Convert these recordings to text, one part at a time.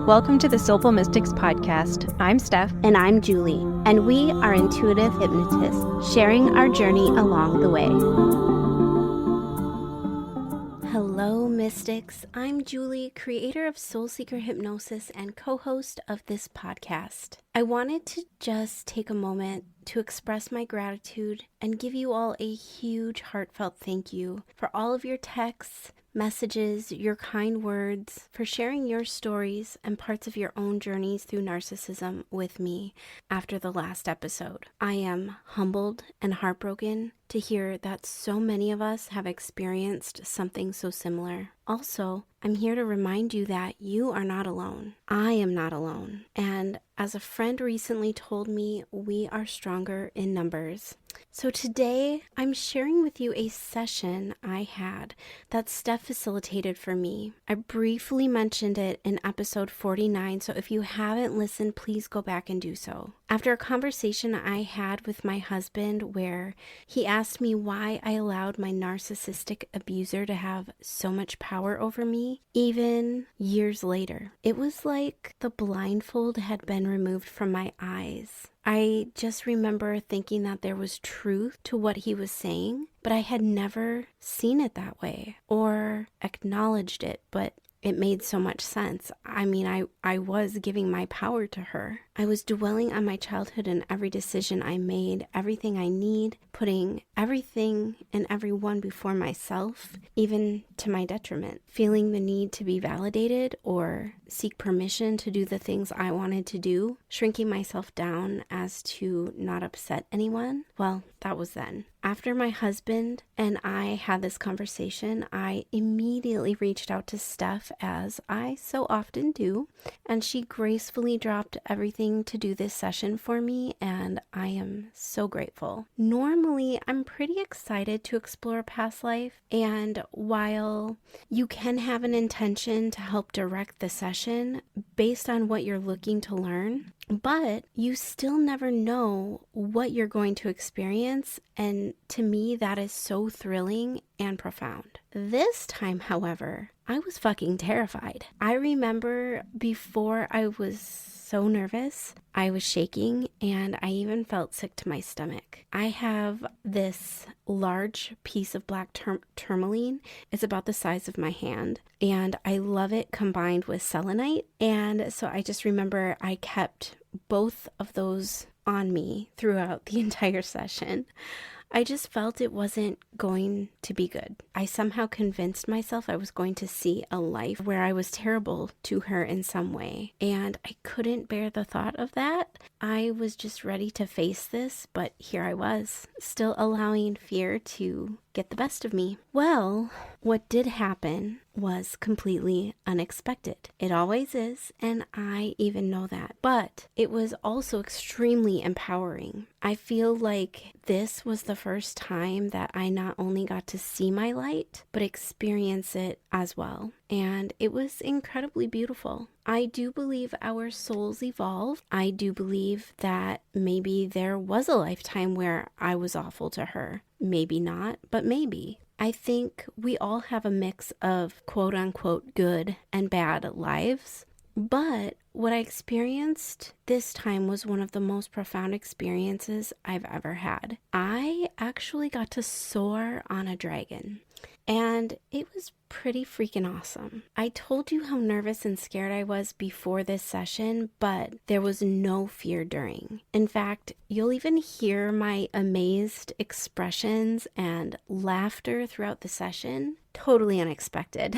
Welcome to the Soulful Mystics podcast. I'm Steph. And I'm Julie. And we are intuitive hypnotists, sharing our journey along the way. Hello, mystics. I'm Julie, creator of Soul Seeker Hypnosis and co-host of this podcast. I wanted to just take a moment to express my gratitude and give you all a huge heartfelt thank you for all of your texts, messages, your kind words, for sharing your stories and parts of your own journeys through narcissism with me after the last episode. I am humbled and heartbroken to hear that so many of us have experienced something so similar. Also, I'm here to remind you that you are not alone. I am not alone. And as a friend recently told me, we are stronger in numbers. So today, I'm sharing with you a session I had that Steph facilitated for me. I briefly mentioned it in episode 49, so if you haven't listened, please go back and do so. After a conversation I had with my husband where he asked me why I allowed my narcissistic abuser to have so much power over me, even years later, it was like the blindfold had been removed from my eyes. I just remember thinking that there was truth to what he was saying, but I had never seen it that way or acknowledged it, but it made so much sense. I mean, I was giving my power to her. I was dwelling on my childhood and every decision I made, everything I need, putting everything and everyone before myself, even to my detriment, feeling the need to be validated or seek permission to do the things I wanted to do, shrinking myself down as to not upset anyone. Well, that was then. After my husband and I had this conversation, I immediately reached out to Steph, as I so often do, and she gracefully dropped everything to do this session for me, and I am so grateful. Normally, I'm pretty excited to explore past life, and while you can have an intention to help direct the session based on what you're looking to learn, but you still never know what you're going to experience, and to me, that is so thrilling and profound. This time, however, I was fucking terrified. I remember before I was so nervous, I was shaking, and I even felt sick to my stomach. I have this large piece of black tourmaline. It's about the size of my hand, and I love it combined with selenite. And so I just remember I kept both of those on me throughout the entire session. I just felt it wasn't going to be good. I somehow convinced myself I was going to see a life where I was terrible to her in some way, and I couldn't bear the thought of that. I was just ready to face this, but here I was, still allowing fear to get the best of me. Well, what did happen was completely unexpected. It always is, and I even know that. But it was also extremely empowering. I feel like this was the first time that I not only got to see my light, but experience it as well. And it was incredibly beautiful. I do believe our souls evolve. I do believe that maybe there was a lifetime where I was awful to her. Maybe not, but maybe. I think we all have a mix of quote unquote good and bad lives. But what I experienced this time was one of the most profound experiences I've ever had. I actually got to soar on a dragon, and it was pretty freaking awesome. I told you how nervous and scared I was before this session, but there was no fear during. In fact, you'll even hear my amazed expressions and laughter throughout the session. Totally unexpected.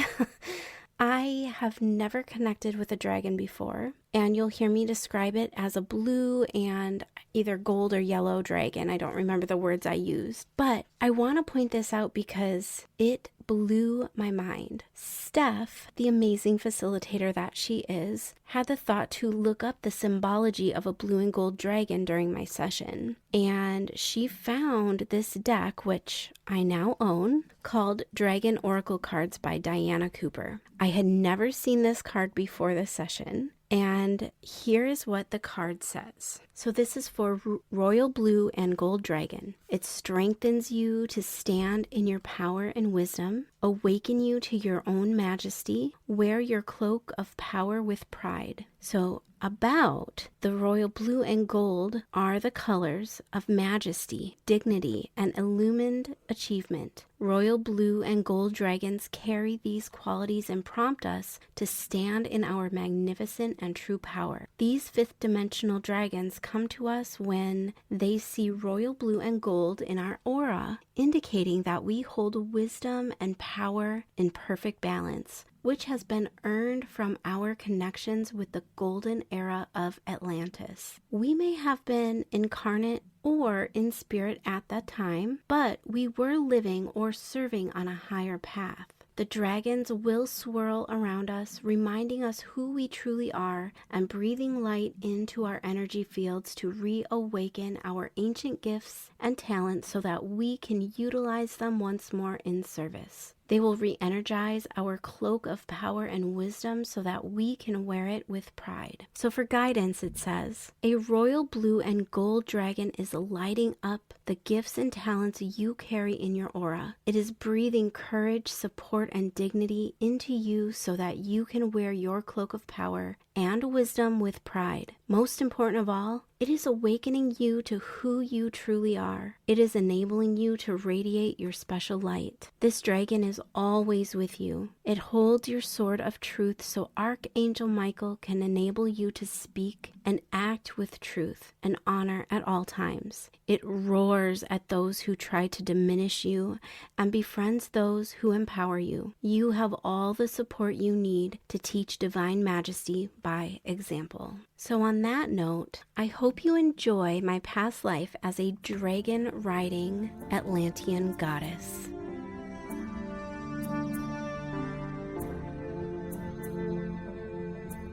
I have never connected with a dragon before, and you'll hear me describe it as a blue and either gold or yellow dragon. I don't remember the words I used, but I want to point this out because it blew my mind. Steph, the amazing facilitator that she is, had the thought to look up the symbology of a blue and gold dragon during my session, and she found this deck, which I now own, called Dragon Oracle Cards by Diana Cooper. I had never seen this card before this session, And here is what the card says. So this is for Royal Blue and Gold Dragon. It strengthens you to stand in your power and wisdom, awaken you to your own majesty, wear your cloak of power with pride. So about the royal blue and gold are the colors of majesty, dignity, and illumined achievement. Royal blue and gold dragons carry these qualities and prompt us to stand in our magnificent and true power. These fifth dimensional dragons come to us when they see royal blue and gold in our aura, indicating that we hold wisdom and power in perfect balance, which has been earned from our connections with the golden era of Atlantis. We may have been incarnate or in spirit at that time, but we were living or serving on a higher path. The dragons will swirl around us, reminding us who we truly are and breathing light into our energy fields to reawaken our ancient gifts and talents so that we can utilize them once more in service. They will re-energize our cloak of power and wisdom so that we can wear it with pride. So for guidance, it says, a royal blue and gold dragon is lighting up the gifts and talents you carry in your aura. It is breathing courage, support, and dignity into you so that you can wear your cloak of power and wisdom with pride. Most important of all, it is awakening you to who you truly are. It is enabling you to radiate your special light. This dragon is always with you. It holds your sword of truth so Archangel Michael can enable you to speak and act with truth and honor at all times. It roars at those who try to diminish you and befriends those who empower you. You have all the support you need to teach divine majesty by example. So on that note, I hope you enjoy my past life as a dragon-riding Atlantean goddess.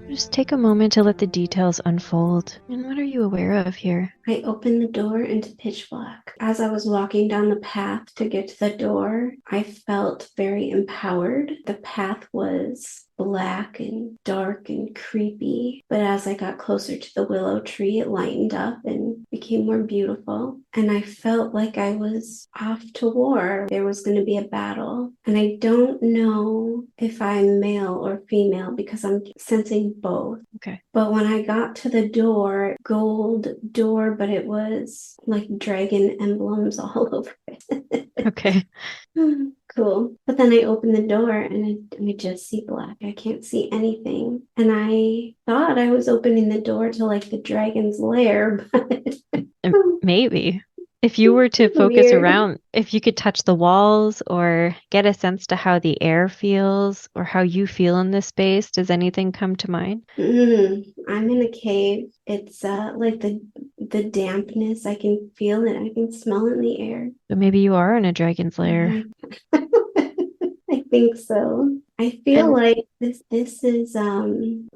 Just take a moment to let the details unfold. And what are you aware of here? I opened the door into pitch black. As I was walking down the path to get to the door, I felt very empowered. The path was black and dark and creepy, but as I got closer to the willow tree, it lightened up and became more beautiful. And I felt like I was off to war. There was going to be a battle. And I don't know if I'm male or female because I'm sensing both. Okay. But when I got to the door, gold door, but it was like dragon emblems all over it. Okay. Cool. But then I opened the door and I just see black. I can't see anything. And I thought I was opening the door to like the dragon's lair, but Maybe. If you were to focus weird. around, if you could touch the walls or get a sense to how the air feels or how you feel in this space, does anything come to mind? I'm in a cave. It's like the dampness. I can feel it. I can smell it in the air. So maybe you are in a dragon's lair. I think so. I feel And like this is I'm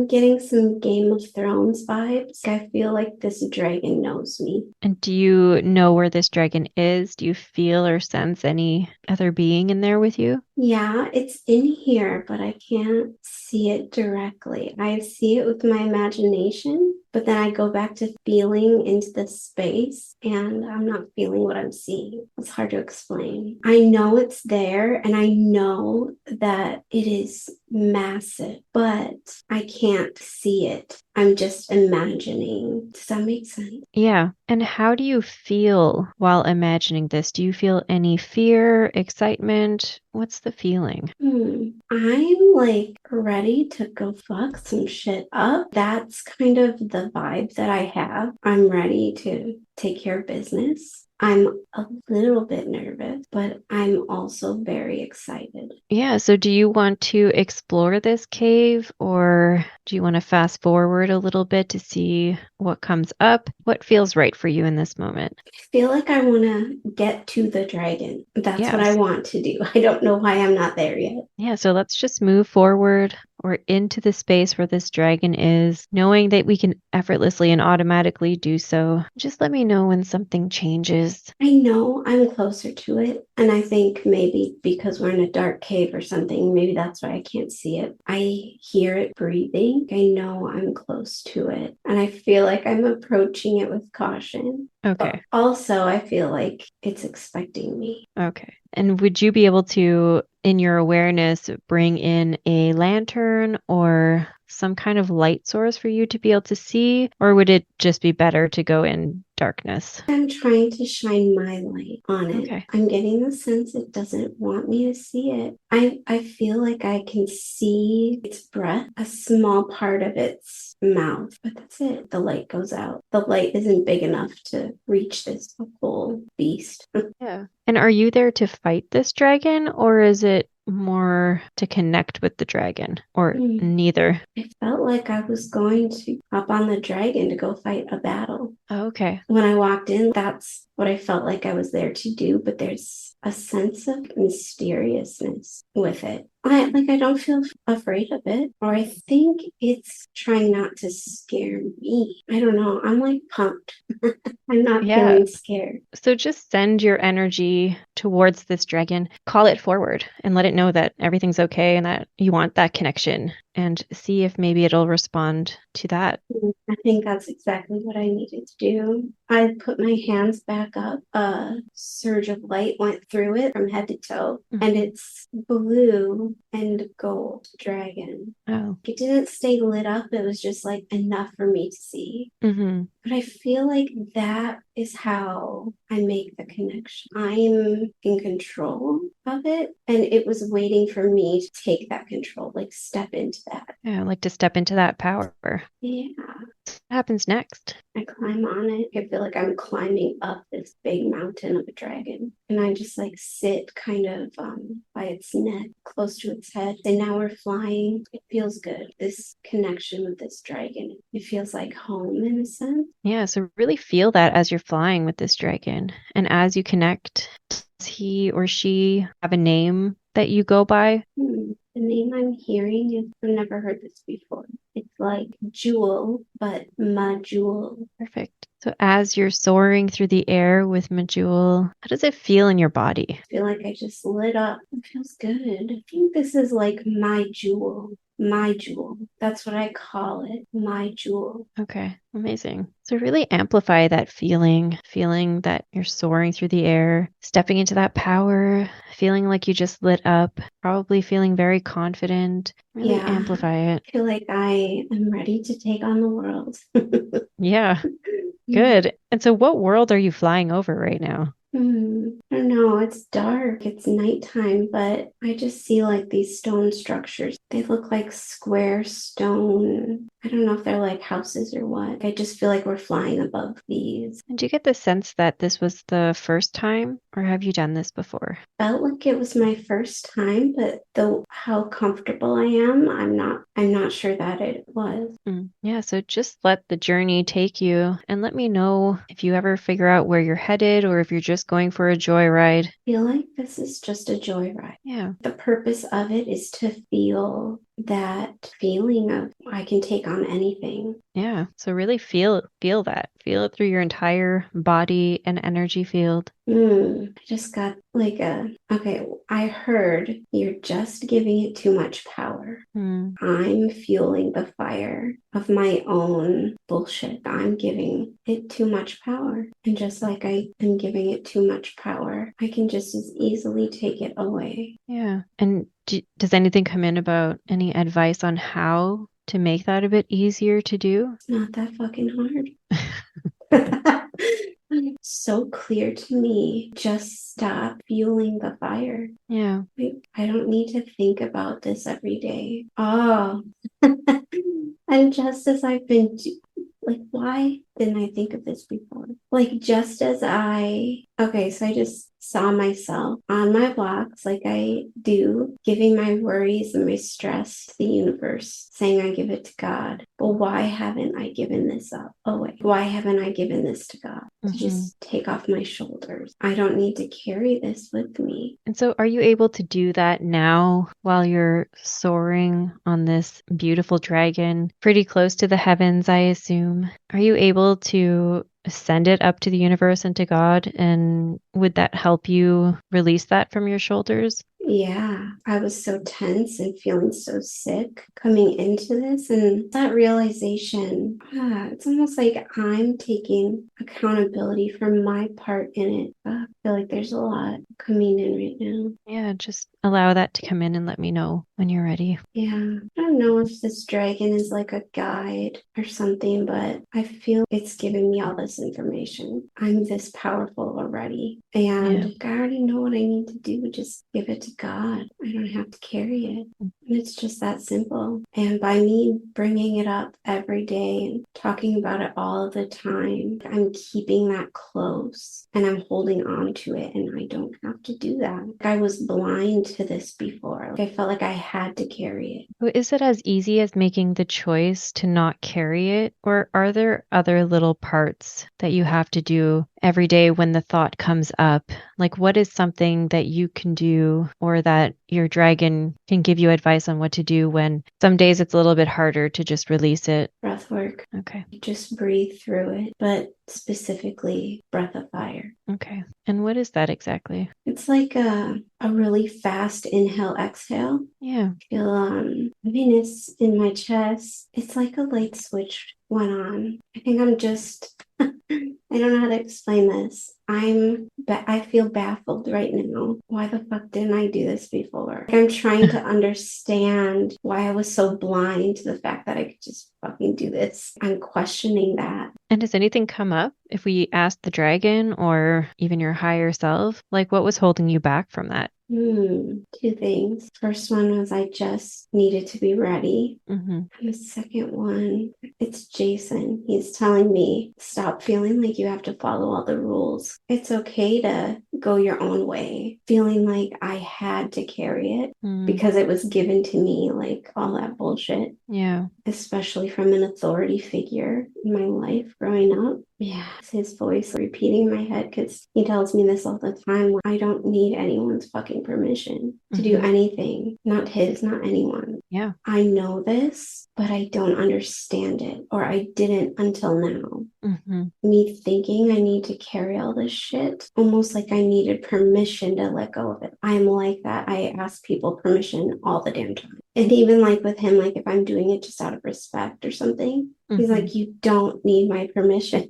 getting some Game of Thrones vibes. I feel like this dragon knows me. and do you know where this dragon is? Do you feel or sense any other being in there with you? Yeah, it's in here, but I can't see it directly. I see it with my imagination, but then I go back to feeling into the space and I'm not feeling what I'm seeing. It's hard to explain. I know it's there and I know that it is massive, but I can't see it. I'm just imagining. Does that make sense? Yeah. And how do you feel while imagining this? Do you feel any fear, excitement? What's the feeling? I'm like ready to go fuck some shit up. That's kind of the vibe that I have. I'm ready to take care of business. I'm a little bit nervous, but I'm also very excited. Yeah, so do you want to explore this cave or do you want to fast forward a little bit to see what comes up? What feels right for you in this moment? I feel like I want to get to the dragon. That's what I Yes. want to do. I don't know why I'm not there yet. Yeah, so let's just move forward or into the space where this dragon is, knowing that we can effortlessly and automatically do so. Just let me know when something changes. I know I'm closer to it. And I think maybe because we're in a dark cave or something, maybe that's why I can't see it. I hear it breathing. I know I'm close to it. And I feel like I'm approaching it with caution. But Okay. also, I feel like it's expecting me. Okay. And would you be able to, in your awareness, bring in a lantern or some kind of light source for you to be able to see? Or would it just be better to go in darkness? I'm trying to shine my light on it. Okay. I'm getting the sense it doesn't want me to see it. I feel like I can see its breath, a small part of its mouth, but that's it. The light goes out. The light isn't big enough to reach this whole beast. Yeah. And are you there to fight this dragon, or is it more to connect with the dragon, or neither? I felt like I was going to hop on the dragon to go fight a battle. Oh, okay. When I walked in, that's what I felt like I was there to do, but there's a sense of mysteriousness with it. I don't feel afraid of it, or I think it's trying not to scare me. I don't know. I'm like pumped. I'm not Yeah. feeling scared. So just send your energy towards this dragon, call it forward, and let it know that everything's okay and that you want that connection, and see if maybe it'll respond to that. I think that's exactly what I needed to do. I put my hands back up. A surge of light went through it from head to toe, and it's blue and gold dragon. Oh. It didn't stay lit up. It was just like enough for me to see. Mm-hmm. But I feel like that is how I make the connection. I'm in control of it, and it was waiting for me to take that control, like step into that. Yeah, I like to step into that power. Yeah. What happens next? I climb on it. I feel like I'm climbing up this big mountain of a dragon. And I just like sit kind of by its neck, close to its head. And now we're flying. It feels good. This connection with this dragon, it feels like home in a sense. Yeah, so really feel that as you're flying with this dragon. And as you connect, does he or she have a name that you go by? The name I'm hearing is, I've never heard this before. It's like Jewel, but Ma Jewel. Perfect. So as you're soaring through the air with Majewel, how does it feel in your body? I feel like I just lit up. It feels good. I think this is like my jewel. My jewel. That's what I call it. My jewel. Okay, amazing. So really amplify that feeling that you're soaring through the air, stepping into that power, feeling like you just lit up, probably feeling very confident. Really amplify it. I feel like I am ready to take on the world. Yeah, good. And so what world are you flying over right now? I don't know. It's dark. It's nighttime, but I just see like these stone structures. They look like square stone. I don't know if they're like houses or what. I just feel like we're flying above these. And do you get the sense that this was the first time, or have you done this before? Felt like it was my first time, but though how comfortable I am, I'm not sure that it was. Yeah, so just let the journey take you and let me know if you ever figure out where you're headed or if you're just going for a joyride. I feel like this is just a joyride. Yeah. The purpose of it is to feel that feeling of I can take on anything. Yeah. So really feel that. Feel it through your entire body and energy field. I just got like okay, I heard you're just giving it too much power. I'm fueling the fire of my own bullshit. I'm giving it too much power. And just like I am giving it too much power, I can just as easily take it away. Yeah. And does anything come in about any advice on how to make that a bit easier to do? It's not that fucking hard. So clear to me. Just stop fueling the fire. Yeah. I don't need to think about this every day. Oh, and just as I've been like, why didn't I think of this before? Like, just as okay, so I just saw myself on my blocks like I do, giving my worries and my stress to the universe, saying I give it to God. But why haven't I given this up? Oh, wait, why haven't I given this to God? to Mm-hmm. just take off my shoulders. I don't need to carry this with me. And so, are you able to do that now while you're soaring on this beautiful dragon, pretty close to the heavens, I assume? Are you able to send it up to the universe and to God? And would that help you release that from your shoulders? Yeah, I was so tense and feeling so sick coming into this. And that realization, it's almost like I'm taking accountability for my part in it. I feel like there's a lot coming in right now. Yeah, just allow that to come in and let me know when you're ready. Yeah, I don't know if this dragon is like a guide or something, but I feel it's giving me all this information. I'm this powerful already, Yeah. and I already know what I need to do. Just give it to God. I don't have to carry it. And it's just that simple. And by me bringing it up every day and talking about it all the time, I'm keeping that close and I'm holding on to it. And I don't have to do that. I was blind to this before. I felt like I had to carry it. Is it as easy as making the choice to not carry it? Or are there other little parts that you have to do every day when the thought comes up? Like, what is something that you can do or that your dragon can give you advice on what to do when some days it's a little bit harder to just release it? Breath work. Okay. Just breathe through it, but specifically breath of fire. Okay. And what is that exactly? It's like a really fast inhale, exhale. Yeah. Feel heaviness in my chest. It's like a light switch went on. I think I'm just I don't know how to explain this. I feel baffled right now. Why the fuck didn't I do this before? Like, I'm trying to understand why I was so blind to the fact that I could just fucking do this. I'm questioning that. And does anything come up if we ask the dragon or even your higher self? Like, what was holding you back from that? Two things. First one was I just needed to be ready. Mm-hmm. And the second one, it's Jason. He's telling me, stop feeling like you have to follow all the rules. It's okay to go your own way. Feeling like I had to carry it because it was given to me, like all that bullshit. Yeah. Especially from an authority figure in my life growing up. Yeah, it's his voice repeating in my head because he tells me this all the time. I don't need anyone's fucking permission to do anything. Not his, not anyone. Yeah. I know this, but I don't understand it, or I didn't until now. Me thinking I need to carry all this shit, almost like I needed permission to let go of it. I'm like that. I ask people permission all the damn time. And even like with him, like if I'm doing it just out of respect or something, he's like, you don't need my permission.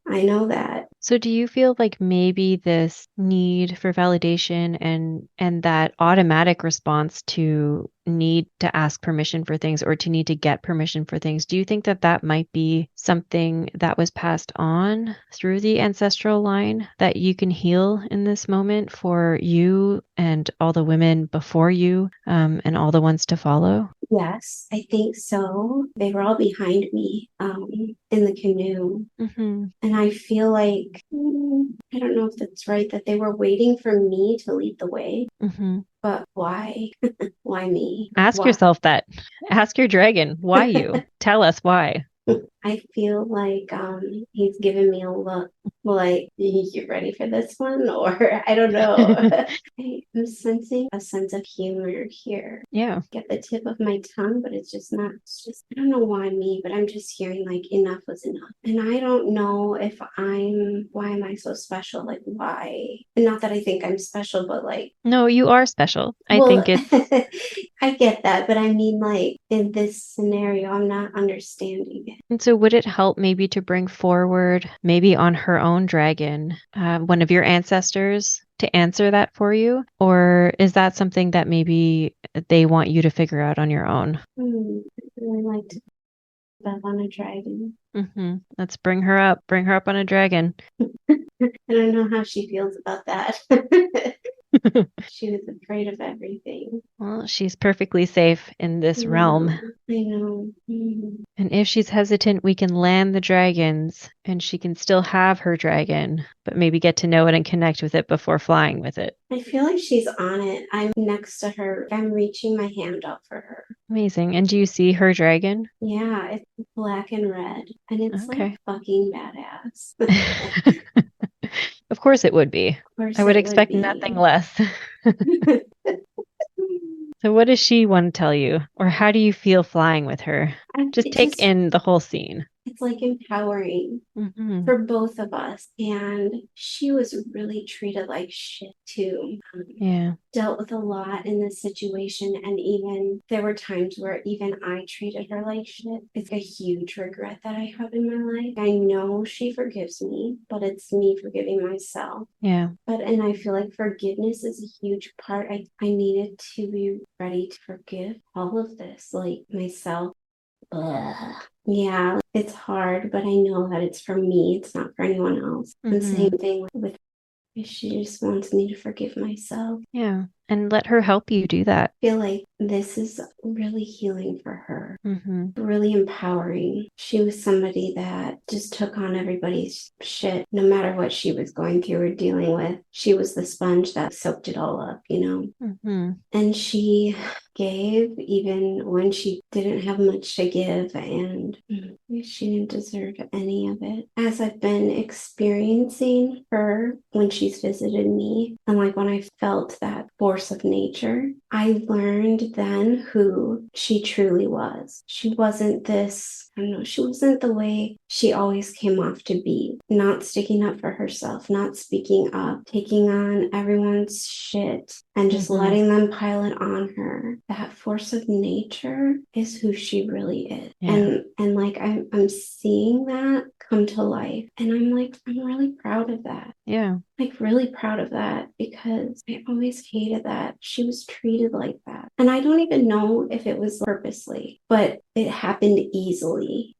I know that. So do you feel like maybe this need for validation and that automatic response to need to ask permission for things or to need to get permission for things, do you think that that might be something that was passed on through the ancestral line that you can heal in this moment for you and all the women before you and all the ones to follow? Yes, I think so. They were all behind me in the canoe. And I feel like, I don't know if that's right, that they were waiting for me to lead the way. But why? Why me? Ask Why? yourself that. Ask your dragon, why you? Tell us why. I feel like he's giving me a look like, you ready for this one? Or I don't know. I'm sensing a sense of humor here. Yeah. At the tip of my tongue, but it's just, I don't know why me, but I'm just hearing like enough was enough. And I don't know if why am I so special? Like, why? And not that I think I'm special, but like, No, you are special. I well, think it's I get that, but I mean, like, in this scenario, I'm not understanding it. And so would it help maybe to bring forward, maybe on her own dragon, one of your ancestors to answer that for you? Or is that something that maybe they want you to figure out on your own? I'd really like to Beth on a dragon. Let's bring her up. Bring her up on a dragon. I don't know how she feels about that. She was afraid of everything. Well, she's perfectly safe in this realm. I know. And if she's hesitant, we can land the dragons and she can still have her dragon, but maybe get to know it and connect with it before flying with it. I feel like she's on it. I'm next to her. I'm reaching my hand out for her. Amazing. And do you see her dragon? Yeah, it's black and red. And it's Okay. like fucking badass. badass. Of course it would be. Of course I would it would expect be. nothing less. So what does she want to tell you? Or how do you feel flying with her? Just take in the whole scene. It's like empowering Mm-hmm. for both of us. And she was really treated like shit too. Yeah. Dealt with a lot in this situation. And even there were times where even I treated her like shit. It's a huge regret that I have in my life. I know she forgives me, but it's me forgiving myself. Yeah. And I feel like forgiveness is a huge part. I needed to be ready to forgive all of this, like myself. Ugh. Yeah, it's hard, but I know that it's for me. It's not for anyone else. Mm-hmm. And same thing with she just wants me to forgive myself. Yeah. And let her help you do that. I feel like this is really healing for her, really empowering. She was somebody that just took on everybody's shit, no matter what she was going through or dealing with. She was the sponge that soaked it all up, And she gave even when she didn't have much to give, and she didn't deserve any of it. As I've been experiencing her when she's visited me, and like when I felt that force of nature, I learned then who she truly was. She wasn't this, I don't know, she wasn't the way she always came off to be, not sticking up for herself, not speaking up, taking on everyone's shit and just letting them pile it on her. That force of nature is who she really is. Yeah. And like I'm seeing that come to life. And I'm like, I'm really proud of that. Yeah. Like really proud of that because I always hated that she was treated like that. And I don't even know if it was purposely, but it happened easily.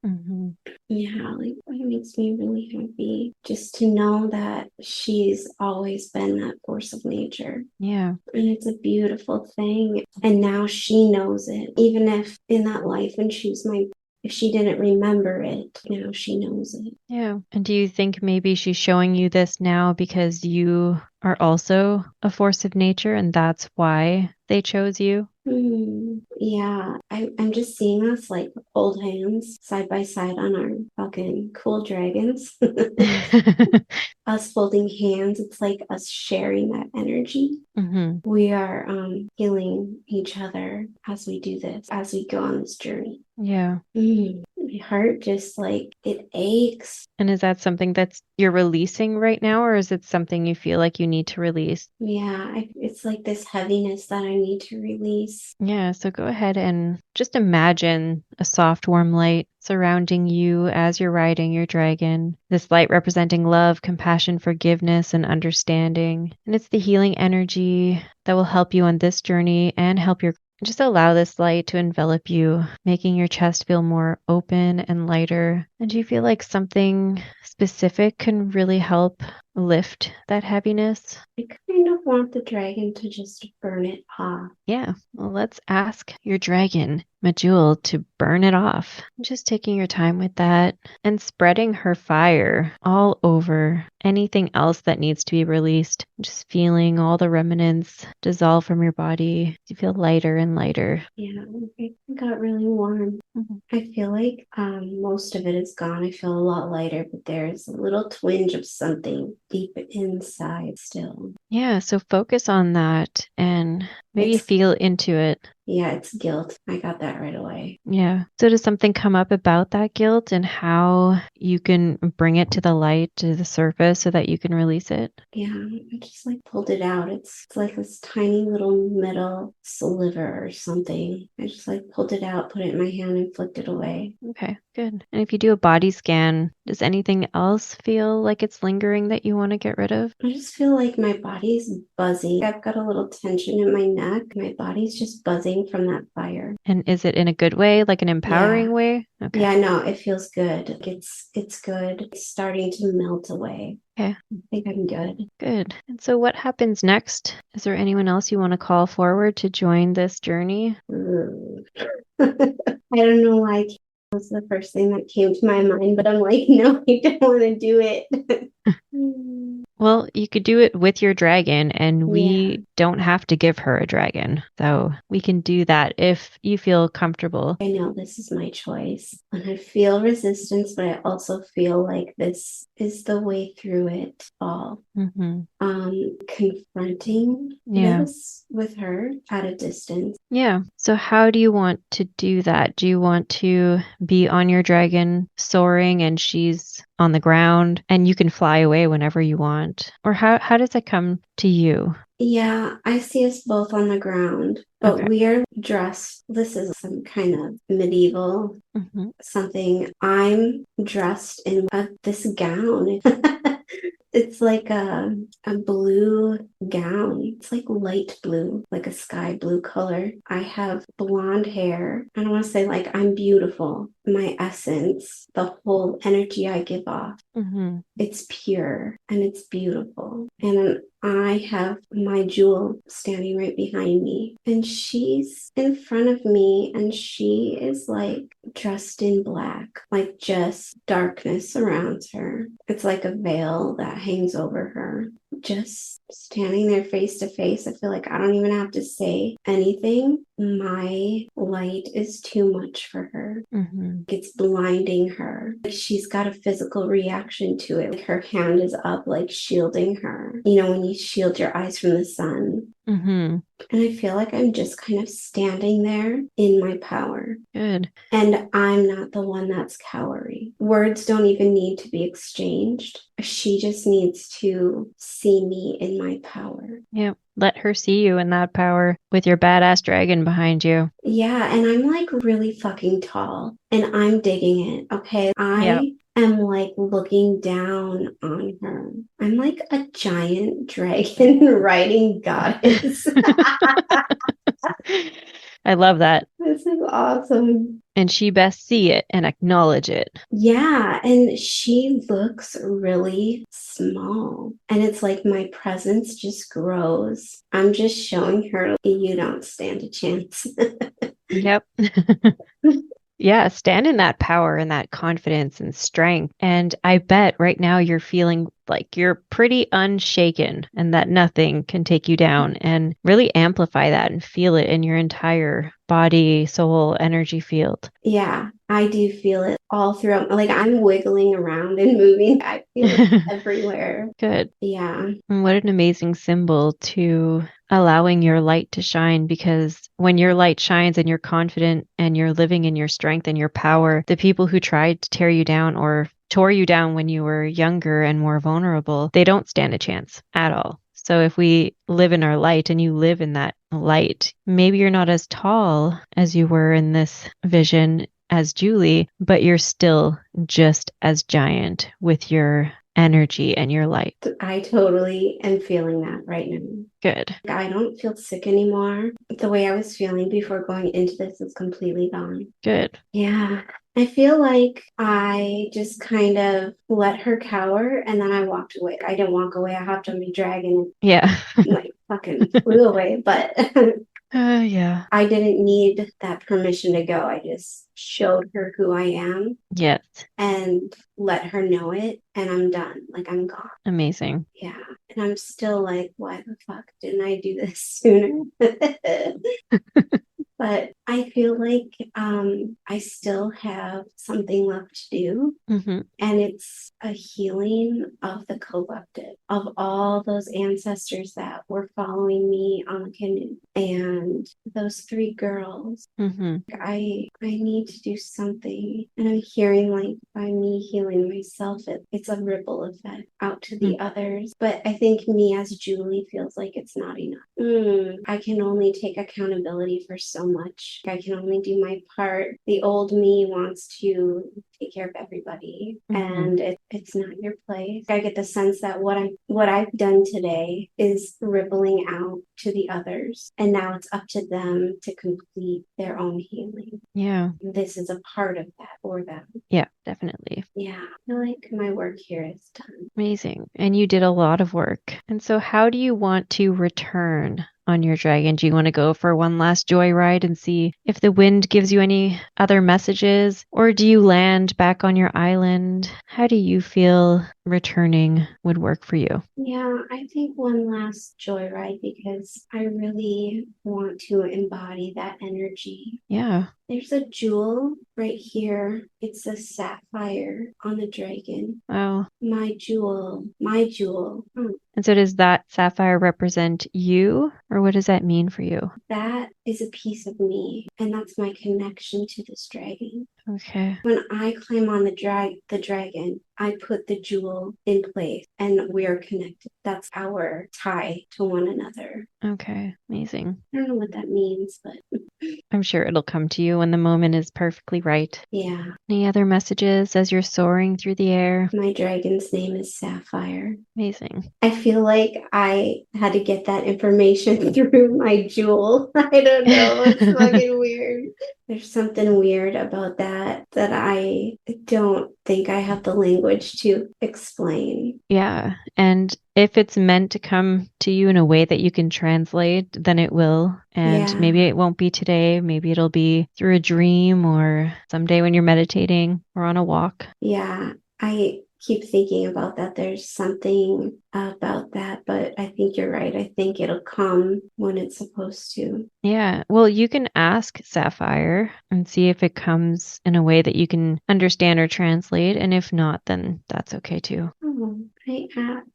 Yeah, like it makes me really happy just to know that she's always been that force of nature. Yeah. And it's a beautiful thing. And now she knows it. Even if in that life when she was if she didn't remember it, now she knows it. Yeah. And do you think maybe she's showing you this now because you are also a force of nature and that's why they chose you? Yeah, I'm just seeing us like hold hands side by side on our fucking cool dragons. Us folding hands, it's like us sharing that energy. We are healing each other as we do this, as we go on this journey. Yeah. My heart just like it aches. And is that something that's you're releasing right now, or is it something you feel like you need to release? Yeah, it's like this heaviness that I need to release. Yeah, so go ahead and just imagine a soft, warm light surrounding you as you're riding your dragon. This light representing love, compassion, forgiveness, and understanding. And it's the healing energy that will help you on this journey and help your just allow this light to envelop you, making your chest feel more open and lighter. And do you feel like something specific can really help lift that heaviness? I kind of want the dragon to just burn it off. Yeah, well, let's ask your dragon, Majul, to burn it off. Just taking your time with that and spreading her fire all over anything else that needs to be released. Just feeling all the remnants dissolve from your body. You feel lighter and lighter. Yeah, it got really warm. I feel like most of it is gone. I feel a lot lighter, but there's a little twinge of something deep inside still. Yeah, so focus on that and maybe feel into it. Yeah, it's guilt. I got that right away. Yeah. So does something come up about that guilt and how you can bring it to the light, to the surface so that you can release it? Yeah, I just like pulled it out. It's like this tiny little metal sliver or something. I just like pulled it out, put it in my hand and flicked it away. Okay, good. And if you do a body scan, does anything else feel like it's lingering that you want to get rid of? I just feel like my body's buzzing. I've got a little tension in my neck. My body's just buzzing from that fire. And is it in a good way, like an empowering way? Okay. Yeah, no, it feels good. It's good. It's starting to melt away. Okay. I think I'm good. Good. And so what happens next? Is there anyone else you want to call forward to join this journey? I don't know why it was the first thing that came to my mind, but I'm like, no, I don't want to do it. Well, you could do it with your dragon, and we don't have to give her a dragon. So we can do that if you feel comfortable. I know this is my choice. And I feel resistance, but I also feel like this is the way through it all. Mm-hmm. Confronting this with her at a distance. Yeah. So how do you want to do that? Do you want to be on your dragon soaring and she's on the ground and you can fly away whenever you want? Or how does that come to you? Yeah, I see us both on the ground, but we are dressed. This is some kind of medieval something. I'm dressed in this gown. It's like a blue gown. It's like light blue, like a sky blue color. I have blonde hair. I don't want to say like I'm beautiful. My essence, the whole energy I give off, it's pure and it's beautiful. And I have my jewel standing right behind me. And she's in front of me and she is like dressed in black, like just darkness surrounds her. It's like a veil that hangs over her. Just standing there face to face, I feel like I don't even have to say anything. My light is too much for her. It's blinding her. She's got a physical reaction to it. Like her hand is up, like shielding her. You know, when you shield your eyes from the sun. And I feel like I'm just kind of standing there in my power. Good. And I'm not the one that's cowering. Words don't even need to be exchanged. She just needs to see me in my power. Yep. Let her see you in that power with your badass dragon behind you. Yeah, and I'm like really fucking tall and I'm digging it. Okay. I am like looking down on her. I'm like a giant dragon riding goddess. I love that. This is awesome. And she best see it and acknowledge it. Yeah, and she looks really small. And it's like my presence just grows. I'm just showing her you don't stand a chance. Yep. Yeah, stand in that power and that confidence and strength. And I bet right now you're feeling like you're pretty unshaken and that nothing can take you down, and really amplify that and feel it in your entire body, soul, energy field. Yeah, I do feel it all throughout. Like I'm wiggling around and moving. I feel it everywhere. Good. Yeah. And what an amazing symbol to allowing your light to shine, because when your light shines and you're confident and you're living in your strength and your power, the people who tried to tear you down or tore you down when you were younger and more vulnerable, they don't stand a chance at all. So if we live in our light and you live in that light, maybe you're not as tall as you were in this vision as Julie, but you're still just as giant with your energy and your light. I totally am feeling that right now. Good. I don't feel sick anymore. The way I was feeling before going into this is completely gone. Good. Yeah. I feel like I just kind of let her cower and then I walked away. I didn't walk away. I hopped on my dragon and like fucking flew away. But yeah. I didn't need that permission to go. I just showed her who I am. Yes. And let her know it. And I'm done. Like I'm gone. Amazing. Yeah. And I'm still like, why the fuck didn't I do this sooner? But I feel like I still have something left to do. And it's a healing of the collective, of all those ancestors that were following me on the canoe. And those 3 girls, I need to do something. And I'm hearing like by me healing myself, it's a ripple effect out to the others. But I think me as Julie feels like it's not enough. I can only take accountability for so much. I can only do my part. The old me wants to take care of everybody, and it's not your place. I get the sense that what I've done today is rippling out to the others, and now it's up to them to complete their own healing. Yeah. This is a part of that for them. Yeah, definitely. Yeah, I feel like my work here is done. Amazing. And you did a lot of work. And so how do you want to return on your dragon? Do you want to go for one last joyride and see if the wind gives you any other messages? Or do you land back on your island? How do you feel returning would work for you? Yeah, I think one last joyride because I really want to embody that energy. Yeah. There's a jewel right here. It's a sapphire on the dragon. Wow. My jewel, my jewel. And so does that sapphire represent you, or what does that mean for you? That is a piece of me, and that's my connection to this dragon. Okay. When I climb on the dragon, I put the jewel in place and we're connected. That's our tie to one another. Okay. Amazing. I don't know what that means, but I'm sure it'll come to you when the moment is perfectly right. yeah. Any other messages as you're soaring through the air? My dragon's name is Sapphire. Amazing. I feel like I had to get that information through my jewel. I don't know. It's fucking weird. There's something weird about that I don't think I have the language to explain. Yeah. And if it's meant to come to you in a way that you can translate, then it will. And Yeah. maybe it won't be today. Maybe it'll be through a dream or someday when you're meditating or on a walk. Yeah. I keep thinking about that. There's something about that, but I think you're right. I think it'll come when it's supposed to. Yeah. Well, you can ask Sapphire and see if it comes in a way that you can understand or translate. And if not, then that's okay too. Oh,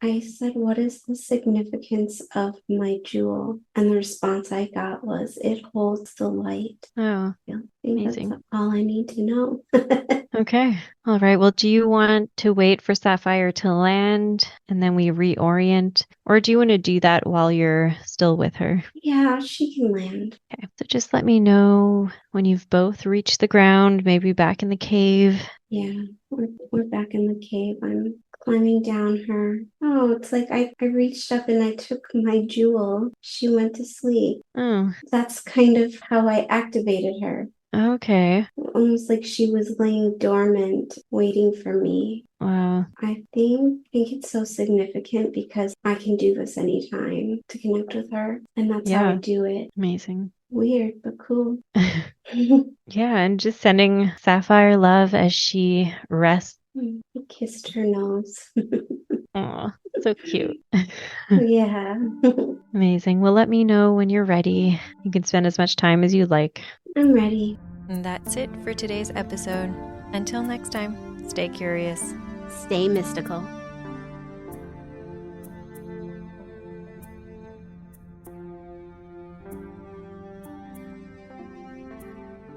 I said, what is the significance of my jewel? And the response I got was, it holds the light. Oh, I think that's amazing. all I need to know. Okay. All right. Well, do you want to wait for Sapphire to land and then we reorient? Or do you want to do that while you're still with her? Yeah, she can land. Okay. So just let me know when you've both reached the ground, maybe back in the cave. Yeah, we're back in the cave. I'm climbing down her. Oh, it's like I reached up and I took my jewel. She went to sleep. Oh, That's kind of how I activated her. okay. Almost like she was laying dormant, waiting for me. Wow. I think it's so significant because I can do this anytime to connect with her, and that's how I Yeah. do it. Amazing. Weird, but cool. Yeah. And just sending Sapphire love as she rests. I kissed her nose. Oh, so cute. Yeah. Amazing. Well, let me know when you're ready. You can spend as much time as you like. I'm ready. And that's it for today's episode. Until next time, stay curious. Stay mystical.